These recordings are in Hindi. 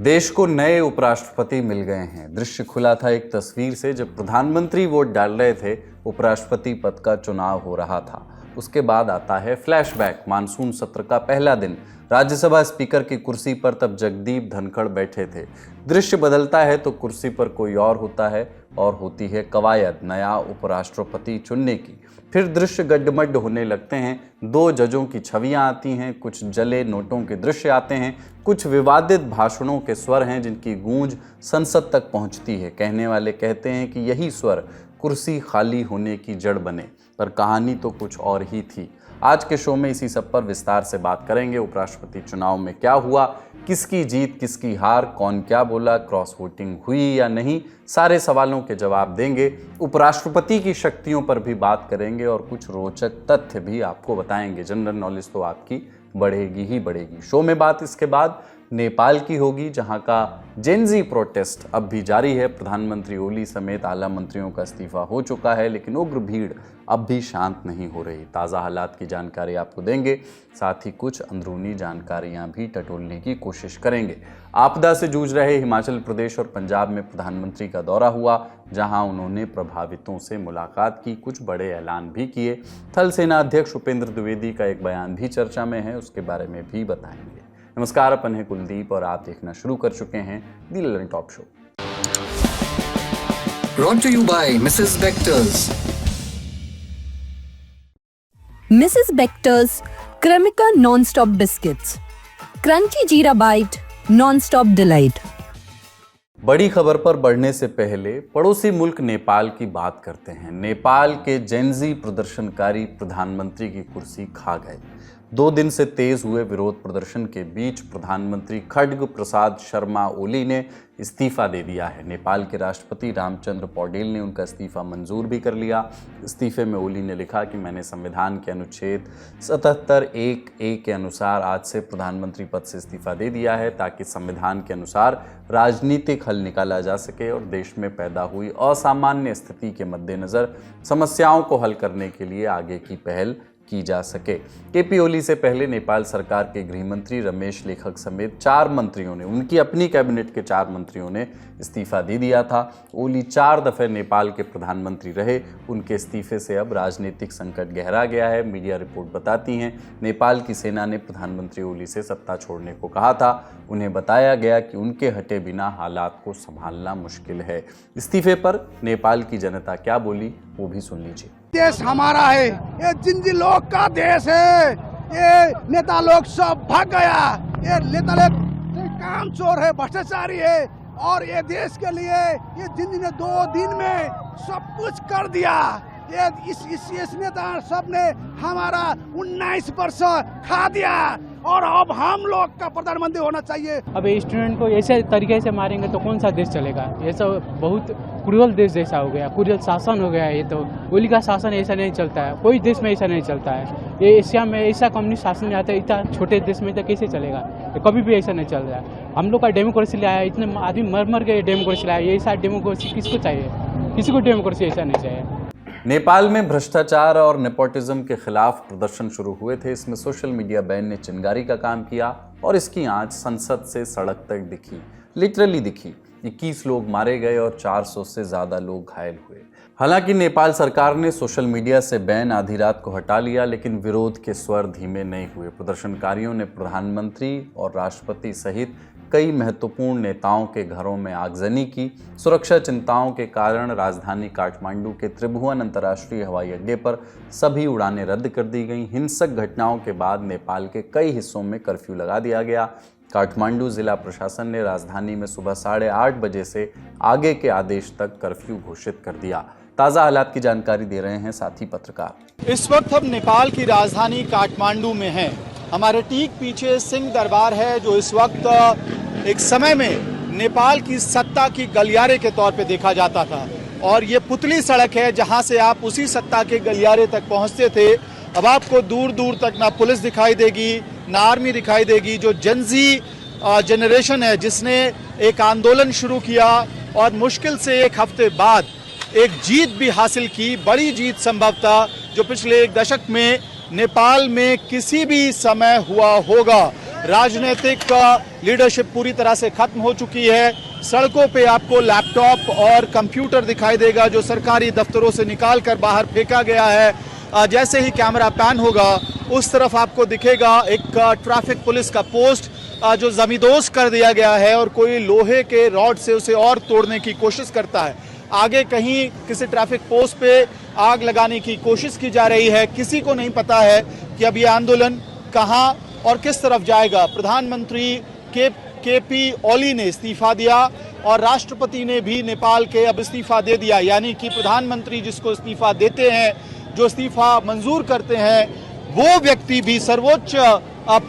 देश को नए उपराष्ट्रपति मिल गए हैं। दृश्य खुला था एक तस्वीर से जब प्रधानमंत्री वोट डाल रहे थे, उपराष्ट्रपति पद का चुनाव हो रहा था। उसके बाद आता है फ्लैशबैक। मानसून सत्र का पहला दिन, राज्यसभा स्पीकर की कुर्सी पर तब जगदीप धनखड़ बैठे थे। दृश्य बदलता है तो कुर्सी पर कोई और होता है और होती है कवायद नया उपराष्ट्रपति चुनने की। फिर दृश्य गड्ढमड्ढ होने लगते हैं। दो जजों की छवियां आती हैं, कुछ जले नोटों के दृश्य आते हैं, कुछ विवादित भाषणों के स्वर हैं जिनकी गूंज संसद तक पहुंचती है। कहने वाले कहते हैं कि यही स्वर कुर्सी खाली होने की जड़ बने, पर कहानी तो कुछ और ही थी। आज के शो में इसी सब पर विस्तार से बात करेंगे। उपराष्ट्रपति चुनाव में क्या हुआ, किसकी जीत किसकी हार, कौन क्या बोला, क्रॉस वोटिंग हुई या नहीं, सारे सवालों के जवाब देंगे। उपराष्ट्रपति की शक्तियों पर भी बात करेंगे और कुछ रोचक तथ्य भी आपको बताएंगे। जनरल नॉलेज तो आपकी बढ़ेगी ही बढ़ेगी। शो में बात इसके बाद नेपाल की होगी, जहां का जेनजी प्रोटेस्ट अब भी जारी है। प्रधानमंत्री ओली समेत आला मंत्रियों का इस्तीफा हो चुका है, लेकिन उग्र भीड़ अब भी शांत नहीं हो रही। ताज़ा हालात की जानकारी आपको देंगे, साथ ही कुछ अंदरूनी जानकारियां भी टटोलने की कोशिश करेंगे। आपदा से जूझ रहे हिमाचल प्रदेश और पंजाब में प्रधानमंत्री का दौरा हुआ, जहां उन्होंने प्रभावितों से मुलाकात की, कुछ बड़े ऐलान भी किए। थल सेना अध्यक्ष उपेंद्र द्विवेदी का एक बयान भी चर्चा में है, उसके बारे में भी बताएंगे। नमस्कार, अपन है कुलदीप और आप देखना शुरू कर चुके हैं the Lallantop show. Brought to you by Mrs. Bectors. Mrs. Bectors Cremica Non-Stop Biscuits. Crunchy Jeera Bite, Non-Stop Delight. बड़ी खबर पर बढ़ने से पहले पड़ोसी मुल्क नेपाल की बात करते हैं। नेपाल के जेनजी प्रदर्शनकारी प्रधानमंत्री की कुर्सी खा गए। 2 दिन से तेज हुए विरोध प्रदर्शन के बीच प्रधानमंत्री खड्ग प्रसाद शर्मा ओली ने इस्तीफा दे दिया है। नेपाल के राष्ट्रपति रामचंद्र पौडेल ने उनका इस्तीफा मंजूर भी कर लिया। इस्तीफे में ओली ने लिखा कि मैंने संविधान के अनुच्छेद 77(1)(a) के अनुसार आज से प्रधानमंत्री पद से इस्तीफा दे दिया है, ताकि संविधान के अनुसार राजनीतिक हल निकाला जा सके और देश में पैदा हुई असामान्य स्थिति के मद्देनज़र समस्याओं को हल करने के लिए आगे की पहल की जा सके। केपी ओली से पहले नेपाल सरकार के गृहमंत्री रमेश लेखक समेत 4 मंत्रियों ने, उनकी अपनी कैबिनेट के 4 मंत्रियों ने इस्तीफा दे दिया था। ओली 4 दफे नेपाल के प्रधानमंत्री रहे। उनके इस्तीफे से अब राजनीतिक संकट गहरा गया है। मीडिया रिपोर्ट बताती हैं नेपाल की सेना ने प्रधानमंत्री ओली से सत्ता छोड़ने को कहा था। उन्हें बताया गया कि उनके हटे बिना हालात को संभालना मुश्किल है। इस्तीफे पर नेपाल की जनता क्या बोली, वो भी सुन लीजिए। देश हमारा है, ये जिंजी लोग का देश है। ये नेता लोग सब भाग गया। ये नेता लोग काम चोर है, भ्रष्टाचारी है, और ये देश के लिए ये जिंजी ने 2 दिन में सब कुछ कर दिया। ये इस नेता सब ने हमारा 19 वर्ष खा दिया, और अब हम लोग का प्रधानमंत्री होना चाहिए। अब स्टूडेंट को ऐसे तरीके से मारेंगे तो कौन सा देश चलेगा? ये सब बहुत क्रूरल देश जैसा हो गया, क्रूरल शासन हो गया। ये तो ओली का शासन ऐसा नहीं चलता है, कोई देश में ऐसा नहीं चलता है। ये एशिया में ऐसा कम्युनिस्ट शासन आता है, इतना छोटे देश में तो कैसे चलेगा? ये कभी भी ऐसा नहीं चल रहा है। हम लोग का डेमोक्रेसी लाया, इतने आदमी मर मर के डेमोक्रेसी लाया। ये ऐसा डेमोक्रेसी किसको चाहिए? किसी को डेमोक्रेसी ऐसा नहीं चाहिए। नेपाल में भ्रष्टाचार और नेपोटिज्म के खिलाफ प्रदर्शन शुरू हुए थे। इसमें सोशल मीडिया बैन ने चिंगारी का काम किया और इसकी आंच संसद से सड़क तक दिखी, लिटरली दिखी। 21 लोग मारे गए और 400 से ज़्यादा लोग घायल हुए। हालांकि नेपाल सरकार ने सोशल मीडिया से बैन आधी रात को हटा लिया, लेकिन विरोध के स्वर धीमे नहीं हुए। प्रदर्शनकारियों ने प्रधानमंत्री और राष्ट्रपति सहित कई महत्वपूर्ण नेताओं के घरों में आगजनी की। सुरक्षा चिंताओं के कारण राजधानी काठमांडू के त्रिभुवन अंतर्राष्ट्रीय हवाई अड्डे पर सभी उड़ानें रद्द कर दी गईं। हिंसक घटनाओं के बाद नेपाल के कई हिस्सों में कर्फ्यू लगा दिया गया। काठमांडू जिला प्रशासन ने राजधानी में सुबह 8:30 बजे से आगे के आदेश तक कर्फ्यू घोषित कर दिया। ताज़ा हालात की जानकारी दे रहे हैं साथी पत्रकार। इस वक्त हम नेपाल की राजधानी काठमांडू में हैं। हमारे ठीक पीछे सिंह दरबार है, जो इस वक्त एक समय में नेपाल की सत्ता की गलियारे के तौर पे देखा जाता था, और ये पुतली सड़क है जहां से आप उसी सत्ता के गलियारे तक पहुंचते थे। अब आपको दूर दूर तक ना पुलिस दिखाई देगी, ना आर्मी दिखाई देगी। जो जेनजी जनरेशन है, जिसने एक आंदोलन शुरू किया और मुश्किल से 1 हफ्ते बाद एक जीत भी हासिल की, बड़ी जीत संभवतः जो पिछले 1 दशक में नेपाल में किसी भी समय हुआ होगा। राजनीतिक लीडरशिप पूरी तरह से खत्म हो चुकी है। सड़कों पे आपको लैपटॉप और कंप्यूटर दिखाई देगा जो सरकारी दफ्तरों से निकाल कर बाहर फेंका गया है। जैसे ही कैमरा पैन होगा उस तरफ आपको दिखेगा एक ट्रैफिक पुलिस का पोस्ट जो जमींदोज कर दिया गया है और कोई लोहे के रॉड से उसे और तोड़ने की कोशिश करता है। आगे कहीं किसी ट्रैफिक पोस्ट पे आग लगाने की कोशिश की जा रही है। किसी को नहीं पता है कि अब ये आंदोलन कहां और किस तरफ जाएगा। प्रधानमंत्री केपी ओली ने इस्तीफा दिया और राष्ट्रपति ने भी नेपाल के अब इस्तीफा दे दिया, यानी कि प्रधानमंत्री जिसको इस्तीफा देते हैं, जो इस्तीफा मंजूर करते हैं, वो व्यक्ति भी सर्वोच्च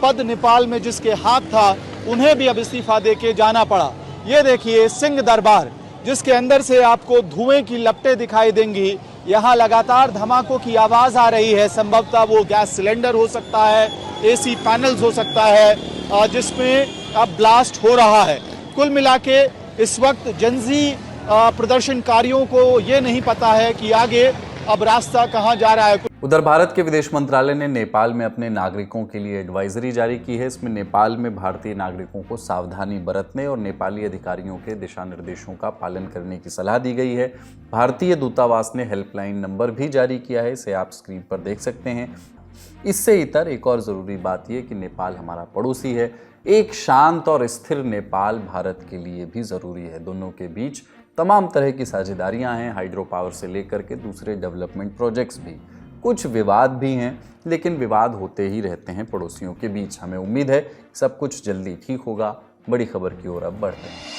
पद नेपाल में जिसके हाथ था, उन्हें भी अब इस्तीफा दे के जाना पड़ा। ये देखिए सिंह दरबार, जिसके अंदर से आपको धुएं की लपटें दिखाई देंगी। यहाँ लगातार धमाकों की आवाज आ रही है। संभवतः वो गैस सिलेंडर हो सकता है, एसी पैनल्स हो सकता है जिसमें अब ब्लास्ट हो रहा है। कुल मिला के इस वक्त जनजी प्रदर्शनकारियों को ये नहीं पता है कि आगे अब रास्ता कहाँ जा रहा है। उधर भारत के विदेश मंत्रालय ने नेपाल में अपने नागरिकों के लिए एडवाइजरी जारी की है। इसमें नेपाल में भारतीय नागरिकों को सावधानी बरतने और नेपाली अधिकारियों के दिशा निर्देशों का पालन करने की सलाह दी गई है। भारतीय दूतावास ने हेल्पलाइन नंबर भी जारी किया है, इसे आप स्क्रीन पर देख सकते हैं। इससे इतर एक और ज़रूरी बात यह कि नेपाल हमारा पड़ोसी है। एक शांत और स्थिर नेपाल भारत के लिए भी ज़रूरी है। दोनों के बीच तमाम तरह की साझेदारियां हैं, हाइड्रो पावर से लेकर के दूसरे डेवलपमेंट प्रोजेक्ट्स भी। कुछ विवाद भी हैं, लेकिन विवाद होते ही रहते हैं पड़ोसियों के बीच। हमें उम्मीद है सब कुछ जल्दी ठीक होगा। बड़ी खबर की ओर अब बढ़ते हैं।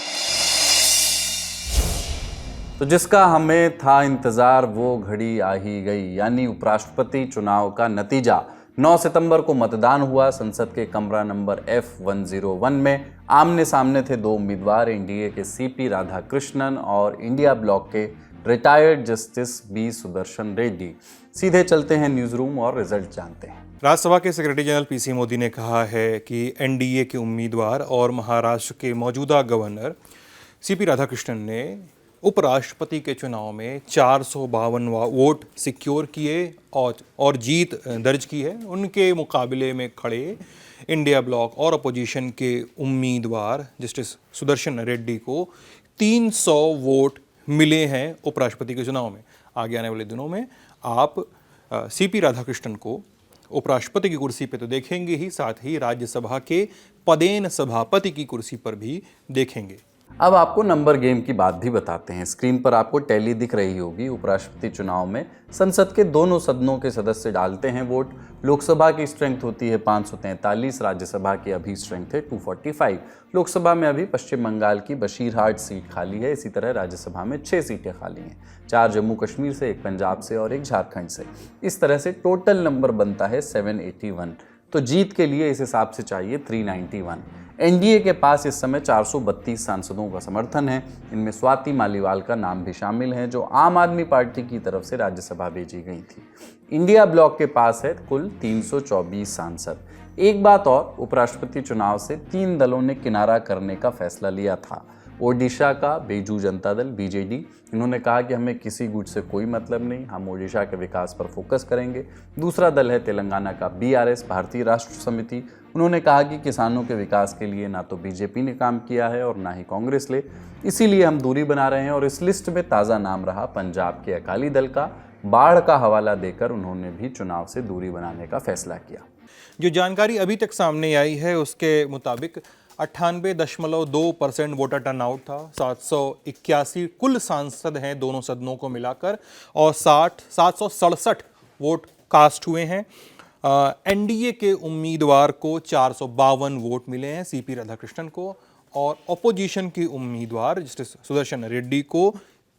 तो जिसका हमें था इंतज़ार वो घड़ी आ ही गई, यानी उपराष्ट्रपति चुनाव का नतीजा। 9 सितंबर को मतदान हुआ। संसद के कमरा नंबर F101 में आमने सामने थे दो उम्मीदवार, एनडीए के सीपी राधाकृष्णन और इंडिया ब्लॉक के retired justice B Sudarshan Reddy. सीधे चलते हैं न्यूज़ रूम और रिजल्ट जानते हैं। राज्यसभा के सेक्रेटरी जनरल पीसी मोदी ने कहा है कि एनडीए के उम्मीदवार और महाराष्ट्र के मौजूदा गवर्नर सीपी राधाकृष्णन ने उपराष्ट्रपति के चुनाव में 452 वोट सिक्योर किए और जीत दर्ज की है। उनके मुकाबले में खड़े इंडिया ब्लॉक और अपोजिशन के उम्मीदवार जस्टिस सुदर्शन रेड्डी को 300 वोट मिले हैं उपराष्ट्रपति के चुनाव में। आगे आने वाले दिनों में आप सीपी राधाकृष्णन को उपराष्ट्रपति की कुर्सी पे तो देखेंगे ही, साथ ही राज्यसभा के पदेन सभापति की कुर्सी पर भी देखेंगे। अब आपको नंबर गेम की बात भी बताते हैं। स्क्रीन पर आपको टैली दिख रही होगी। उपराष्ट्रपति चुनाव में संसद के दोनों सदनों के सदस्य डालते हैं वोट। लोकसभा की स्ट्रेंथ होती है 543, राज्यसभा की अभी स्ट्रेंथ है 245। लोकसभा में अभी पश्चिम बंगाल की बशीरहाट सीट खाली है। इसी तरह राज्यसभा में 6 सीटें खाली हैं, 4 जम्मू कश्मीर से, 1 पंजाब से और 1 झारखंड से। इस तरह से टोटल नंबर बनता है 781। तो जीत के लिए इस हिसाब से चाहिए 391। एनडीए के पास इस समय 432 सांसदों का समर्थन है। इनमें स्वाति मालीवाल का नाम भी शामिल है, जो आम आदमी पार्टी की तरफ से राज्यसभा भेजी गई थी। इंडिया ब्लॉक के पास है कुल 324 सांसद। एक बात और, उपराष्ट्रपति चुनाव से 3 दलों ने किनारा करने का फैसला लिया था। ओडिशा का बीजू जनता दल बीजेडी, इन्होंने कहा कि हमें किसी गुट से कोई मतलब नहीं, हम ओडिशा के विकास पर फोकस करेंगे। दूसरा दल है तेलंगाना का बीआरएस भारतीय राष्ट्र समिति, उन्होंने कहा कि किसानों के विकास के लिए ना तो बीजेपी ने काम किया है और ना ही कांग्रेस ने, इसीलिए हम दूरी बना रहे हैं। और इस लिस्ट में ताज़ा नाम रहा पंजाब के अकाली दल का। बाढ़ का हवाला देकर उन्होंने भी चुनाव से दूरी बनाने का फैसला किया। जो जानकारी अभी तक सामने आई है उसके मुताबिक 98.2% वोटर टर्नआउट था। 781 कुल सांसद हैं दोनों सदनों को मिलाकर और 767 वोट कास्ट हुए हैं। एनडीए के उम्मीदवार को 452 वोट मिले हैं सीपी राधाकृष्णन को, और अपोजिशन के उम्मीदवार जस्टिस सुदर्शन रेड्डी को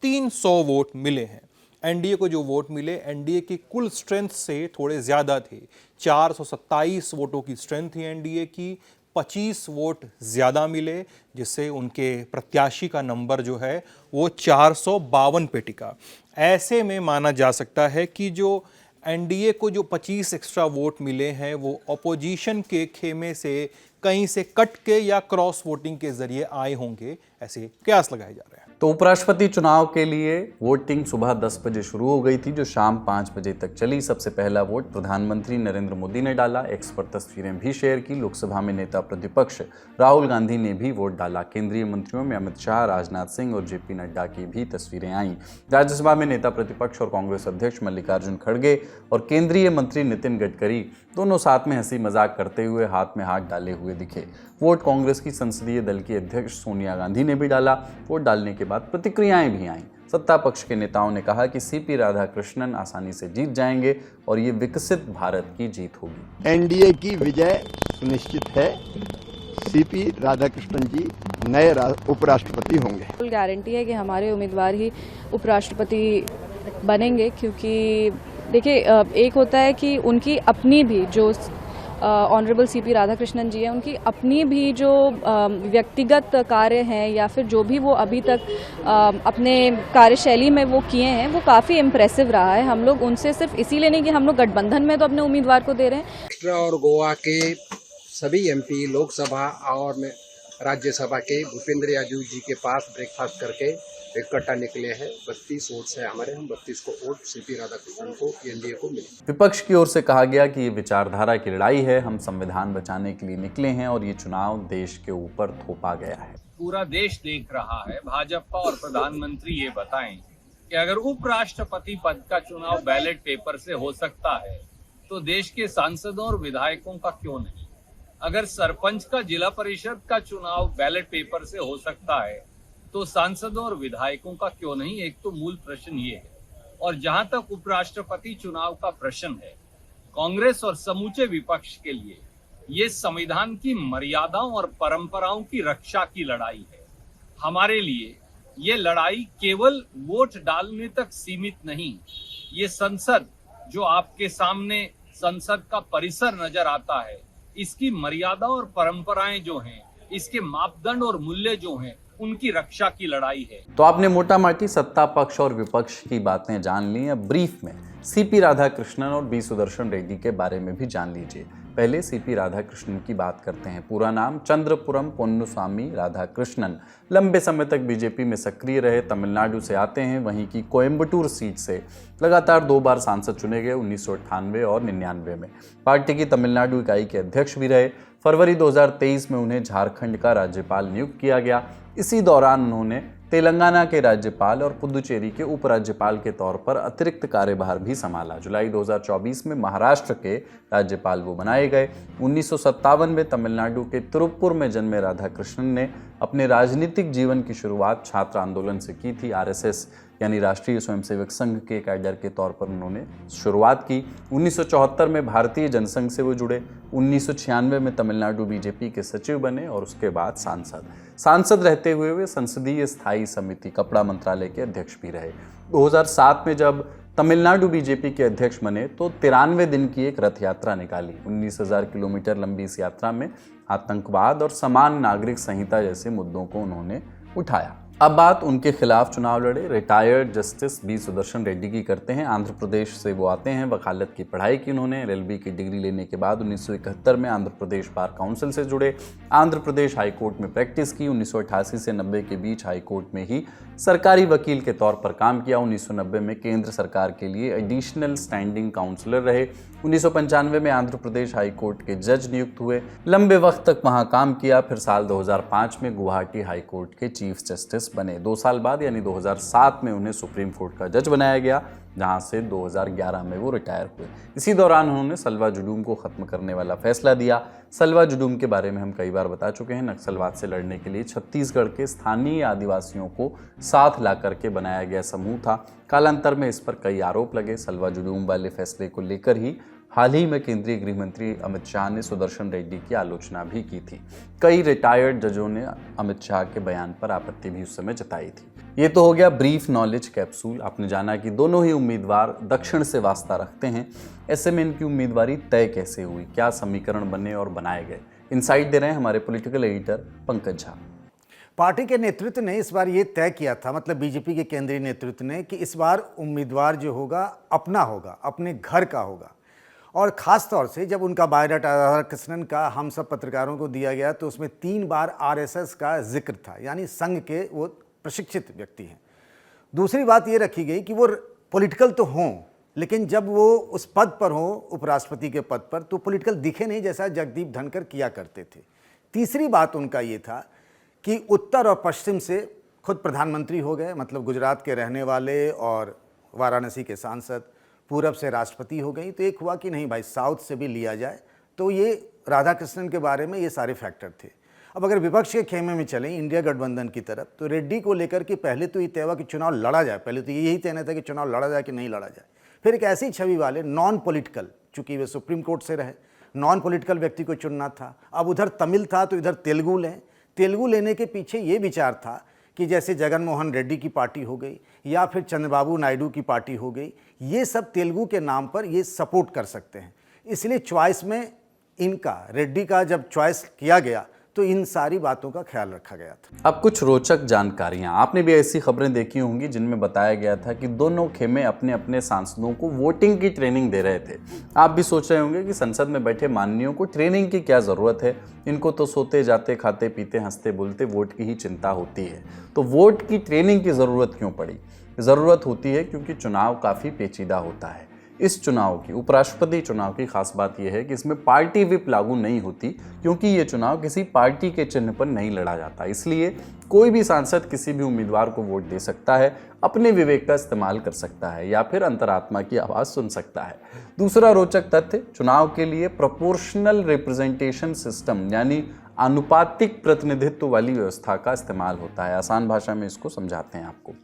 300 वोट मिले हैं। एनडीए को जो वोट मिले एनडीए की कुल स्ट्रेंथ से थोड़े ज़्यादा थे। 427 वोटों की स्ट्रेंथ थी एनडीए की, 25 वोट ज़्यादा मिले, जिससे उनके प्रत्याशी का नंबर जो है वो 452 पे टिका। ऐसे में माना जा सकता है कि जो एनडीए को जो 25 एक्स्ट्रा वोट मिले हैं वो अपोजिशन के खेमे से कहीं से कट के या क्रॉस वोटिंग के जरिए आए होंगे, ऐसे कयास लगाए जा रहे हैं। तो उपराष्ट्रपति चुनाव के लिए वोटिंग सुबह 10 बजे शुरू हो गई थी, जो शाम 5 बजे तक चली। सबसे पहला वोट प्रधानमंत्री नरेंद्र मोदी ने डाला। एक्स पर तस्वीरें भी शेयर की। लोकसभा में नेता प्रतिपक्ष राहुल गांधी ने भी वोट डाला। केंद्रीय मंत्रियों में अमित शाह, राजनाथ सिंह और जेपी नड्डा की भी तस्वीरें आईं। राज्यसभा में नेता प्रतिपक्ष और कांग्रेस अध्यक्ष मल्लिकार्जुन खड़गे और केंद्रीय मंत्री नितिन गडकरी दोनों साथ में हंसी मजाक करते हुए हाथ में हाथ डाले हुए दिखे। वोट कांग्रेस की संसदीय दल की अध्यक्ष सोनिया गांधी ने भी डाला। वोट डालने के बाद प्रतिक्रियाएं भी आईं। सत्ता पक्ष के नेताओं ने कहा कि सीपी राधाकृष्णन आसानी से जीत जाएंगे और ये विकसित भारत की जीत होगी। एनडीए की विजय सुनिश्चित है। सीपी राधाकृष्णन जी नए उपराष्ट्रपति होंगे। फुल गारंटी है कि हमारे उम्मीदवार ही उपराष्ट्रपति बनेंगे, क्योंकि देखिए एक होता है कि उनकी अपनी भी जो ऑनरेबल सीपी राधाकृष्णन जी हैं, उनकी अपनी भी जो व्यक्तिगत कार्य हैं या फिर जो भी वो अभी तक अपने कार्यशैली में वो किए हैं, वो काफ़ी इम्प्रेसिव रहा है। हम लोग उनसे सिर्फ इसीलिए नहीं कि हम लोग गठबंधन में तो अपने उम्मीदवार को दे रहे हैं। महाराष्ट्र और गोवा के सभी एमपी लोकसभा और राज्यसभा के भूपेंद्र यादव जी के पास ब्रेकफास्ट करके इकट्ठा निकले हैं। 32 वोट्स है हमारे, हम 32 को वोट सीपी राधाकृष्णन को, एनडीए को मिले। विपक्ष की ओर से कहा गया कि ये विचारधारा की लड़ाई है, हम संविधान बचाने के लिए निकले हैं और ये चुनाव देश के ऊपर थोपा गया है। पूरा देश देख रहा है। भाजपा और प्रधानमंत्री ये बताएं कि अगर उपराष्ट्रपति पद का चुनाव बैलेट पेपर से हो सकता है तो देश के सांसदों और विधायकों का क्यों नहीं? अगर सरपंच का, जिला परिषद का चुनाव बैलेट पेपर से हो सकता है तो सांसदों और विधायकों का क्यों नहीं? एक तो मूल प्रश्न ये है। और जहां तक उपराष्ट्रपति चुनाव का प्रश्न है, कांग्रेस और समूचे विपक्ष के लिए ये संविधान की मर्यादाओं और परंपराओं की रक्षा की लड़ाई है। हमारे लिए ये लड़ाई केवल वोट डालने तक सीमित नहीं। ये संसद जो आपके सामने संसद का परिसर नजर आता है, इसकी मर्यादा और परंपराएं जो हैं, इसके मापदंड और मूल्य जो हैं, उनकी रक्षा की लड़ाई है। तो आपने मोटा माटी सत्ता पक्ष और विपक्ष की बातें जान ली। अब ब्रीफ में सीपी राधाकृष्णन और बी सुदर्शन रेड्डी के बारे में भी जान लीजिए। पहले सीपी राधाकृष्णन की बात करते हैं। पूरा नाम चंद्रपुरम पोन्नुसामी राधाकृष्णन। लंबे समय तक बीजेपी में सक्रिय रहे। तमिलनाडु से आते हैं। वहीं की कोयम्बटूर सीट से लगातार 2 बार सांसद चुने गए, 1998 और 99 में। पार्टी की तमिलनाडु इकाई के अध्यक्ष भी रहे। फरवरी 2023 में उन्हें झारखंड का राज्यपाल नियुक्त किया गया। इसी दौरान उन्होंने तेलंगाना के राज्यपाल और पुदुचेरी के उपराज्यपाल के तौर पर अतिरिक्त कार्यभार भी संभाला। जुलाई 2024 में महाराष्ट्र के राज्यपाल वो बनाए गए। 1957 में तमिलनाडु के तिरुप्पुर में जन्मे राधाकृष्णन ने अपने राजनीतिक जीवन की शुरुआत छात्र आंदोलन से की थी। आरएसएस यानी राष्ट्रीय स्वयंसेवक संघ के कैडर के तौर पर उन्होंने शुरुआत की। 1974 में भारतीय जनसंघ से वो जुड़े। 1996 में तमिलनाडु बीजेपी के सचिव बने और उसके बाद सांसद रहते हुए वे संसदीय स्थायी समिति कपड़ा मंत्रालय के अध्यक्ष भी रहे। 2007 में जब तमिलनाडु बीजेपी के अध्यक्ष बने तो 93 दिन की एक रथ यात्रा निकाली। 19,000 किलोमीटर लंबी इस यात्रा में आतंकवाद और समान नागरिक संहिता जैसे मुद्दों को उन्होंने उठाया। अब बात उनके खिलाफ चुनाव लड़े retired justice B Sudarshan Reddy की करते हैं। आंध्र प्रदेश से वो आते हैं। वकालत की पढ़ाई की उन्होंने। एलएलबी की डिग्री लेने के बाद 1971 में आंध्र प्रदेश बार काउंसिल से जुड़े। आंध्र प्रदेश हाईकोर्ट में प्रैक्टिस की। 1988 से 90 के बीच हाईकोर्ट में ही सरकारी वकील के तौर पर काम किया। 1990 में केंद्र सरकार के लिए एडिशनल स्टैंडिंग काउंसलर रहे। 1995 में आंध्र प्रदेश हाईकोर्ट के जज नियुक्त हुए। लंबे वक्त तक वहां काम किया। फिर साल 2005 में गुवाहाटी हाईकोर्ट के चीफ जस्टिस बने। 2 साल बाद यानी 2007 में उन्हें सुप्रीम कोर्ट का जज बनाया गया, जहां से 2011 में वो रिटायर हुए। इसी दौरान उन्होंने सलवा जुडूम को खत्म करने वाला फैसला दिया। सलवा जुडूम के बारे में हम कई बार बता चुके हैं। नक्सलवाद से लड़ने के लिए छत्तीसगढ़ के स्थानीय आदिवासियों को साथ ला करके बनाया गया समूह था। कालांतर में इस पर कई आरोप लगे। सलवा जुडूम वाले फैसले को लेकर ही हाल ही में केंद्रीय गृह मंत्री अमित शाह ने सुदर्शन रेड्डी की आलोचना भी की थी। कई रिटायर्ड जजों ने अमित शाह के बयान पर आपत्ति भी उस समय जताई थी। ये तो हो गया ब्रीफ नॉलेज कैप्सूल। आपने जाना कि दोनों ही उम्मीदवार दक्षिण से वास्ता रखते हैं। ऐसे में इनकी उम्मीदवारी तय कैसे हुई, क्या समीकरण बने और बनाए गए, इनसाइट दे रहे हैं हमारे political editor Pankaj Jha. Party के नेतृत्व ने इस बार ये तय किया था, मतलब बीजेपी के केंद्रीय नेतृत्व ने, कि इस बार उम्मीदवार जो होगा अपना होगा, अपने घर का होगा। और ख़ास तौर से जब उनका बायोडाटा राधाकृष्णन का हम सब पत्रकारों को दिया गया तो उसमें 3 बार आरएसएस का जिक्र था, यानी संघ के वो प्रशिक्षित व्यक्ति हैं। दूसरी बात ये रखी गई कि वो पॉलिटिकल तो हों, लेकिन जब वो उस पद पर हों, उपराष्ट्रपति के पद पर, तो पॉलिटिकल दिखे नहीं जैसा जगदीप धनखड़ किया करते थे। तीसरी बात उनका ये था कि उत्तर और पश्चिम से खुद प्रधानमंत्री हो गए, मतलब गुजरात के रहने वाले और वाराणसी के सांसद, पूरब से राष्ट्रपति हो गई। तो एक हुआ कि नहीं भाई, साउथ से भी लिया जाए। तो ये राधाकृष्णन के बारे में ये सारे फैक्टर थे। अब अगर विपक्ष के खेमे में चलें इंडिया गठबंधन की तरफ, तो रेड्डी को लेकर के पहले तो ये तय हुआ कि चुनाव लड़ा जाए। पहले तो यही तय नहीं था कि चुनाव लड़ा जाए कि नहीं लड़ा जाए। फिर एक ऐसी छवि वाले नॉन पॉलिटिकल, चूंकि वे सुप्रीम कोर्ट से रहे, नॉन पॉलिटिकल व्यक्ति को चुनना था। अब उधर तमिल था तो इधर तेलुगु लें। तेलुगु लेने के पीछे ये विचार था कि जैसे जगन मोहन रेड्डी की पार्टी हो गई या फिर चंद्रबाबू नायडू की पार्टी हो गई, ये सब तेलुगु के नाम पर ये सपोर्ट कर सकते हैं। इसलिए चॉइस में इनका, रेड्डी का जब चॉइस किया गया तो इन सारी बातों का ख्याल रखा गया था। अब कुछ रोचक जानकारियां, आपने भी ऐसी खबरें देखी होंगी जिनमें बताया गया था कि दोनों खेमे अपने अपने सांसदों को वोटिंग की ट्रेनिंग दे रहे थे। आप भी सोच रहे होंगे कि संसद में बैठे माननीयों को ट्रेनिंग की क्या ज़रूरत है, इनको तो सोते जाते खाते पीते हंसते बोलते वोट की ही चिंता होती है। तो वोट की ट्रेनिंग की ज़रूरत क्यों पड़ी? ज़रूरत होती है क्योंकि चुनाव काफ़ी पेचीदा होता है। इस चुनाव की, उपराष्ट्रपति चुनाव की खास बात यह है कि इसमें पार्टी विप लागू नहीं होती, क्योंकि ये चुनाव किसी पार्टी के चिन्ह पर नहीं लड़ा जाता। इसलिए कोई भी सांसद किसी भी उम्मीदवार को वोट दे सकता है, अपने विवेक का इस्तेमाल कर सकता है या फिर अंतरात्मा की आवाज़ सुन सकता है। दूसरा रोचक तथ्य, चुनाव के लिए प्रोपोर्शनल रिप्रेजेंटेशन सिस्टम यानी आनुपातिक प्रतिनिधित्व वाली व्यवस्था का इस्तेमाल होता है। आसान भाषा में इसको समझाते हैं आपको।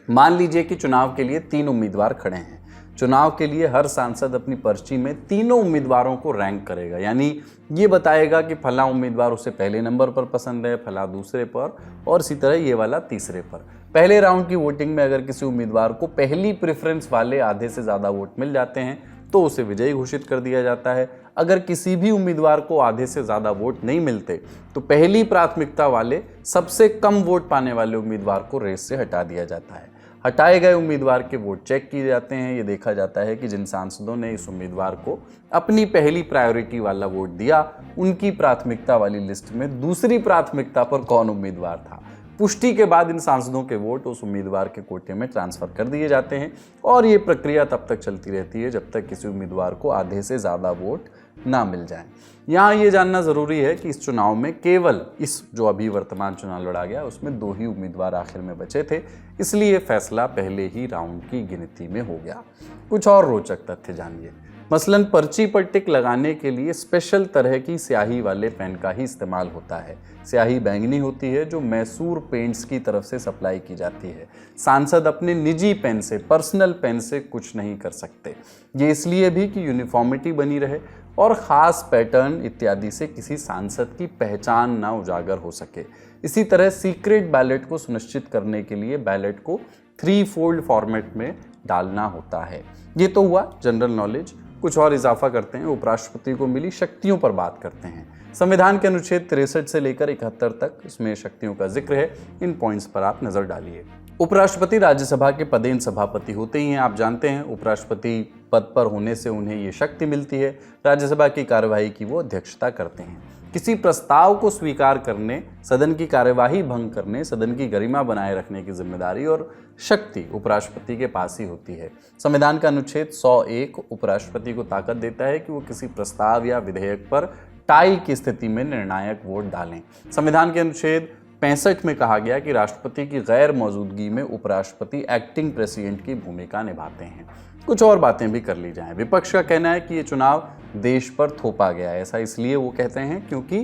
मान लीजिए कि चुनाव के लिए 3 उम्मीदवार खड़े हैं। चुनाव के लिए हर सांसद अपनी पर्ची में तीनों उम्मीदवारों को रैंक करेगा, यानी ये बताएगा कि फला उम्मीदवार उसे पहले नंबर पर पसंद है, फला दूसरे पर, और इसी तरह ये वाला तीसरे पर। पहले राउंड की वोटिंग में अगर किसी उम्मीदवार को पहली प्रेफरेंस वाले आधे से ज़्यादा वोट मिल जाते हैं तो उसे विजयी घोषित कर दिया जाता है। अगर किसी भी उम्मीदवार को आधे से ज़्यादा वोट नहीं मिलते तो पहली प्राथमिकता वाले सबसे कम वोट पाने वाले उम्मीदवार को रेस से हटा दिया जाता है। हटाए गए उम्मीदवार के वोट चेक किए जाते हैं। ये देखा जाता है कि जिन सांसदों ने इस उम्मीदवार को अपनी पहली प्रायोरिटी वाला वोट दिया, उनकी प्राथमिकता वाली लिस्ट में दूसरी प्राथमिकता पर कौन उम्मीदवार था। पुष्टि के बाद इन सांसदों के वोट उस उम्मीदवार के कोटे में ट्रांसफर कर दिए जाते हैं और ये प्रक्रिया तब तक चलती रहती है जब तक किसी उम्मीदवार को आधे से ज़्यादा वोट ना मिल जाए। यहाँ ये जानना ज़रूरी है कि इस चुनाव में केवल इस जो अभी वर्तमान चुनाव लड़ा गया उसमें 2 ही उम्मीदवार आखिर में बचे थे, इसलिए फैसला पहले ही राउंड की गिनती में हो गया। कुछ और रोचक तथ्य जानिए। मसलन पर्ची पर टिक लगाने के लिए स्पेशल तरह की स्याही वाले पेन का ही इस्तेमाल होता है। स्याही बैंगनी होती है जो मैसूर पेंट्स की तरफ से सप्लाई की जाती है। सांसद अपने निजी पेन से, पर्सनल पेन से कुछ नहीं कर सकते। ये इसलिए भी कि यूनिफॉर्मिटी बनी रहे और ख़ास पैटर्न इत्यादि से किसी सांसद की पहचान ना उजागर हो सके। इसी तरह सीक्रेट बैलेट को सुनिश्चित करने के लिए बैलेट को 3-fold फॉर्मेट में डालना होता है। ये तो हुआ जनरल नॉलेज। कुछ और इजाफा करते हैं, उपराष्ट्रपति को मिली शक्तियों पर बात करते हैं। संविधान के अनुच्छेद 63 से लेकर 71 तक इसमें शक्तियों का जिक्र है। इन पॉइंट्स पर आप नजर डालिए। उपराष्ट्रपति राज्यसभा के पदेन सभापति होते ही हैं। आप जानते हैं उपराष्ट्रपति पद पर होने से उन्हें ये शक्ति मिलती है, राज्यसभा की कार्यवाही की वो अध्यक्षता करते हैं। किसी प्रस्ताव को स्वीकार करने, सदन की कार्यवाही भंग करने, सदन की गरिमा बनाए रखने की जिम्मेदारी और शक्ति उपराष्ट्रपति के पास ही होती है। संविधान का अनुच्छेद 101 उपराष्ट्रपति को ताकत देता है कि वो किसी प्रस्ताव या विधेयक पर टाई की स्थिति में निर्णायक वोट डालें। संविधान के अनुच्छेद 65 में कहा गया कि राष्ट्रपति की गैर मौजूदगी में उपराष्ट्रपति एक्टिंग प्रेसिडेंट की भूमिका निभाते हैं। कुछ और बातें भी कर ली जाएं। विपक्ष का कहना है कि ये चुनाव देश पर थोपा गया है। ऐसा इसलिए वो कहते हैं क्योंकि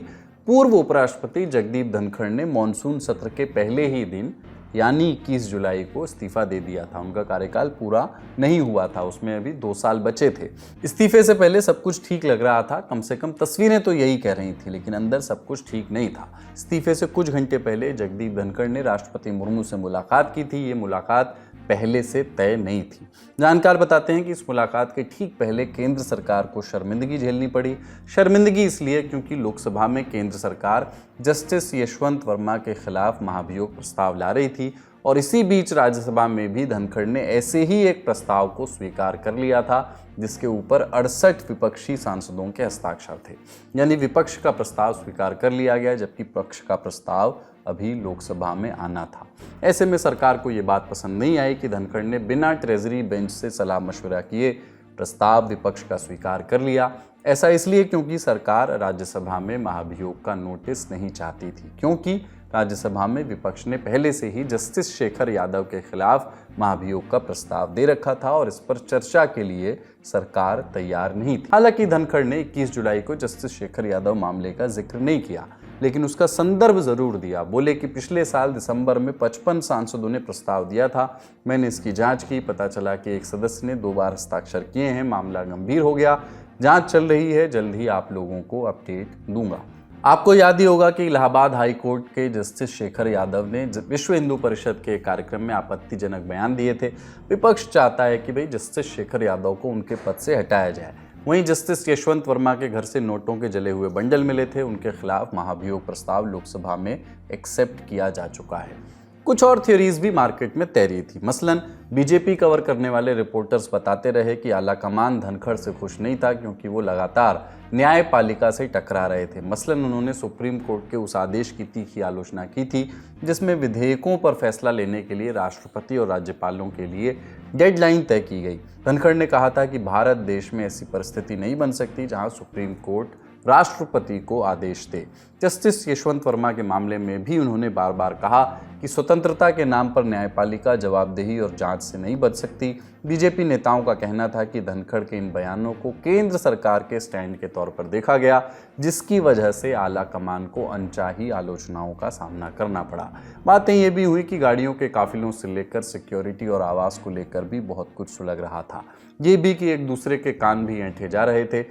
पूर्व उपराष्ट्रपति जगदीप धनखड़ ने मॉनसून सत्र के पहले ही दिन यानी 21 जुलाई को इस्तीफा दे दिया था। उनका कार्यकाल पूरा नहीं हुआ था, उसमें अभी 2 साल बचे थे। इस्तीफे से पहले सब कुछ ठीक लग रहा था, कम से कम तस्वीरें तो यही कह रही थी, लेकिन अंदर सब कुछ ठीक नहीं था। इस्तीफे से कुछ घंटे पहले जगदीप धनखड़ ने राष्ट्रपति मुर्मू से मुलाकात की थी। ये मुलाकात पहले से तय नहीं थी। जानकार बताते हैं कि इस मुलाकात के ठीक पहले केंद्र सरकार को शर्मिंदगी झेलनी पड़ी। शर्मिंदगी इसलिए क्योंकि लोकसभा में केंद्र सरकार जस्टिस यशवंत वर्मा के खिलाफ महाभियोग प्रस्ताव ला रही थी और इसी बीच राज्यसभा में भी धनखड़ ने ऐसे ही एक प्रस्ताव को स्वीकार कर लिया था जिसके ऊपर 68 विपक्षी सांसदों के हस्ताक्षर थे। यानी विपक्ष का प्रस्ताव स्वीकार कर लिया गया जबकि पक्ष का प्रस्ताव अभी लोकसभा में आना था। ऐसे में सरकार को ये बात पसंद नहीं आई कि धनखड़ ने बिना ट्रेजरी बेंच से सलाह मशवरा किए प्रस्ताव विपक्ष का स्वीकार कर लिया। ऐसा इसलिए क्योंकि सरकार राज्यसभा में महाभियोग का नोटिस नहीं चाहती थी, क्योंकि राज्यसभा में विपक्ष ने पहले से ही जस्टिस शेखर यादव के खिलाफ महाभियोग का प्रस्ताव दे रखा था और इस पर चर्चा के लिए सरकार तैयार नहीं थी। हालांकि धनखड़ ने 21 जुलाई को जस्टिस शेखर यादव मामले का जिक्र नहीं किया, लेकिन उसका संदर्भ जरूर दिया। बोले कि पिछले साल दिसंबर में 55 सांसदों ने प्रस्ताव दिया था, मैंने इसकी जांच की, पता चला कि एक सदस्य ने 2 बार हस्ताक्षर किए हैं, मामला गंभीर हो गया, जांच चल रही है, जल्द ही आप लोगों को अपडेट दूंगा। आपको याद ही होगा कि इलाहाबाद हाई कोर्ट के जस्टिस शेखर यादव ने विश्व हिंदू परिषद के कार्यक्रम में आपत्तिजनक बयान दिए थे। विपक्ष चाहता है कि भाई जस्टिस शेखर यादव को उनके पद से हटाया जाए। वहीं जस्टिस यशवंत वर्मा के घर से नोटों के जले हुए बंडल मिले थे, उनके खिलाफ महाभियोग प्रस्ताव लोकसभा में एक्सेप्ट किया जा चुका है। कुछ और थ्योरीज भी मार्केट में तैरी थी। मसलन बीजेपी कवर करने वाले रिपोर्टर्स बताते रहे कि आलाकमान धनखड़ से खुश नहीं था क्योंकि वो लगातार न्यायपालिका से टकरा रहे थे। मसलन उन्होंने सुप्रीम कोर्ट के उस आदेश की तीखी आलोचना की थी जिसमें विधेयकों पर फैसला लेने के लिए राष्ट्रपति और राज्यपालों के लिए डेडलाइन तय की गई। धनखड़ ने कहा था कि भारत देश में ऐसी परिस्थिति नहीं बन सकती जहां सुप्रीम कोर्ट राष्ट्रपति को आदेश दे। जस्टिस यशवंत वर्मा के मामले में भी उन्होंने बार बार कहा कि स्वतंत्रता के नाम पर न्यायपालिका जवाबदेही और जांच से नहीं बच सकती। बीजेपी नेताओं का कहना था कि धनखड़ के इन बयानों को केंद्र सरकार के स्टैंड के तौर पर देखा गया, जिसकी वजह से आला कमान को अनचाही आलोचनाओं का सामना करना पड़ा। बातें ये भी हुई कि गाड़ियों के काफिलों से लेकर सिक्योरिटी और आवास को लेकर भी बहुत कुछ सुलग रहा था। ये भी कि एक दूसरे के कान भी ऐंठे जा रहे थे।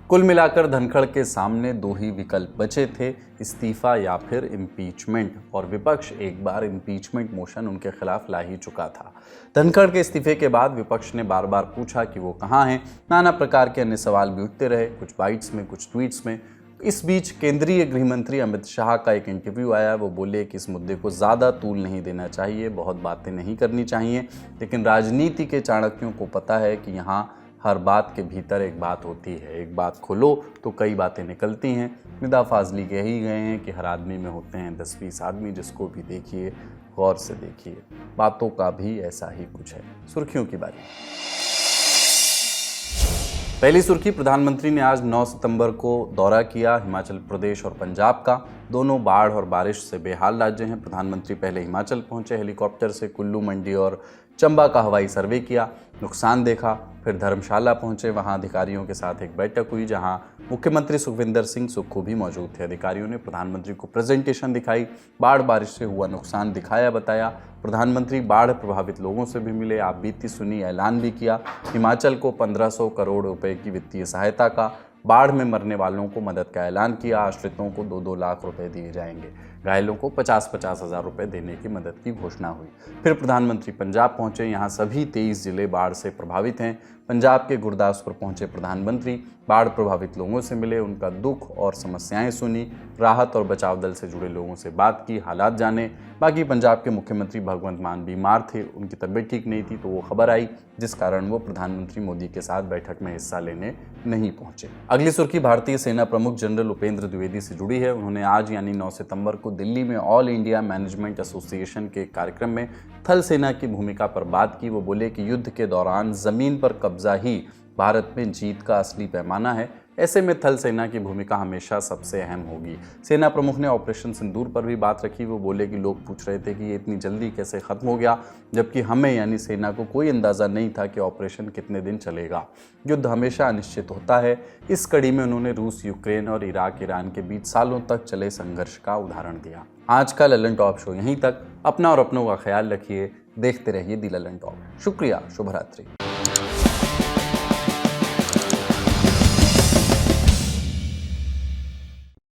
कुल मिलाकर धनखड़ के सामने 2 ही विकल्प बचे थे, इस्तीफा या फिर इम्पीचमेंट, और विपक्ष एक बार इम्पीचमेंट मोशन उनके खिलाफ ला ही चुका था। धनखड़ के इस्तीफे के बाद विपक्ष ने बार बार पूछा कि वो कहाँ हैं। नाना प्रकार के अन्य सवाल भी उठते रहे, कुछ बाइट्स में, कुछ ट्वीट्स में। इस बीच केंद्रीय गृह मंत्री अमित शाह का एक इंटरव्यू आया। वो बोले कि इस मुद्दे को ज़्यादा तूल नहीं देना चाहिए, बहुत बातें नहीं करनी चाहिए, लेकिन राजनीति के चाणक्यों को पता है कि यहाँ हर बात के भीतर एक बात होती है, एक बात खोलो तो कई बातें निकलती हैं। निदा फाजली कह ही गए हैं कि हर आदमी में होते हैं 10-20 आदमी, जिसको भी देखिए गौर से देखिए। बातों का भी ऐसा ही कुछ है। सुर्खियों की बारी। पहली सुर्खी, प्रधानमंत्री ने आज 9 सितंबर को दौरा किया हिमाचल प्रदेश और पंजाब का। दोनों बाढ़ और बारिश से बेहाल राज्य हैं। प्रधानमंत्री पहले हिमाचल पहुंचे, हेलीकॉप्टर से कुल्लू, मंडी और चंबा का हवाई सर्वे किया, नुकसान देखा, फिर धर्मशाला पहुंचे। वहां अधिकारियों के साथ एक बैठक हुई जहां मुख्यमंत्री सुखविंदर सिंह सुक्खू भी मौजूद थे। अधिकारियों ने प्रधानमंत्री को प्रेजेंटेशन दिखाई, बाढ़ बारिश से हुआ नुकसान दिखाया, बताया। प्रधानमंत्री बाढ़ प्रभावित लोगों से भी मिले, आप बीती सुनी, ऐलान भी किया हिमाचल को 1500 करोड़ रुपए की वित्तीय सहायता का। बाढ़ में मरने वालों को मदद का ऐलान किया, आश्रितों को 2-2 लाख रुपए दिए जाएंगे, घायलों को 50-50 हज़ार रुपए देने की मदद की घोषणा हुई। फिर प्रधानमंत्री पंजाब पहुंचे, यहाँ सभी 23 जिले बाढ़ से प्रभावित हैं। पंजाब के गुरदासपुर पहुंचे प्रधानमंत्री, बाढ़ प्रभावित लोगों से मिले, उनका दुख और समस्याएं सुनी, राहत और बचाव दल से जुड़े लोगों से बात की, हालात जाने। बाकी पंजाब के मुख्यमंत्री भगवंत मान बीमार थे, उनकी तबीयत ठीक नहीं थी, तो वो खबर आई, जिस कारण वो प्रधानमंत्री मोदी के साथ बैठक में हिस्सा लेने नहीं पहुंचे। अगली सुर्खी भारतीय सेना प्रमुख जनरल उपेंद्र द्विवेदी से जुड़ी है। उन्होंने आज यानी 9 सितंबर को दिल्ली में ऑल इंडिया मैनेजमेंट एसोसिएशन के कार्यक्रम में थल सेना की भूमिका पर बात की। वो बोले कि युद्ध के दौरान जमीन पर कब्जा ही भारत में जीत का असली पैमाना है। ऐसे में थल सेना की भूमिका हमेशा सबसे अहम होगी। सेना प्रमुख ने ऑपरेशन सिंदूर पर भी बात रखी। वो बोले कि लोग पूछ रहे थे कि ये इतनी जल्दी कैसे खत्म हो गया, जबकि हमें यानी सेना को कोई अंदाज़ा नहीं था कि ऑपरेशन कितने दिन चलेगा। युद्ध हमेशा अनिश्चित होता है। इस कड़ी में उन्होंने रूस, यूक्रेन और इराक, ईरान के बीच सालों तक चले संघर्ष का उदाहरण दिया। आज का ललन टॉप शो यहीं तक। अपना और अपनों का ख्याल रखिए, देखते रहिए दी ललन टॉप। शुक्रिया, शुभ रात्रि।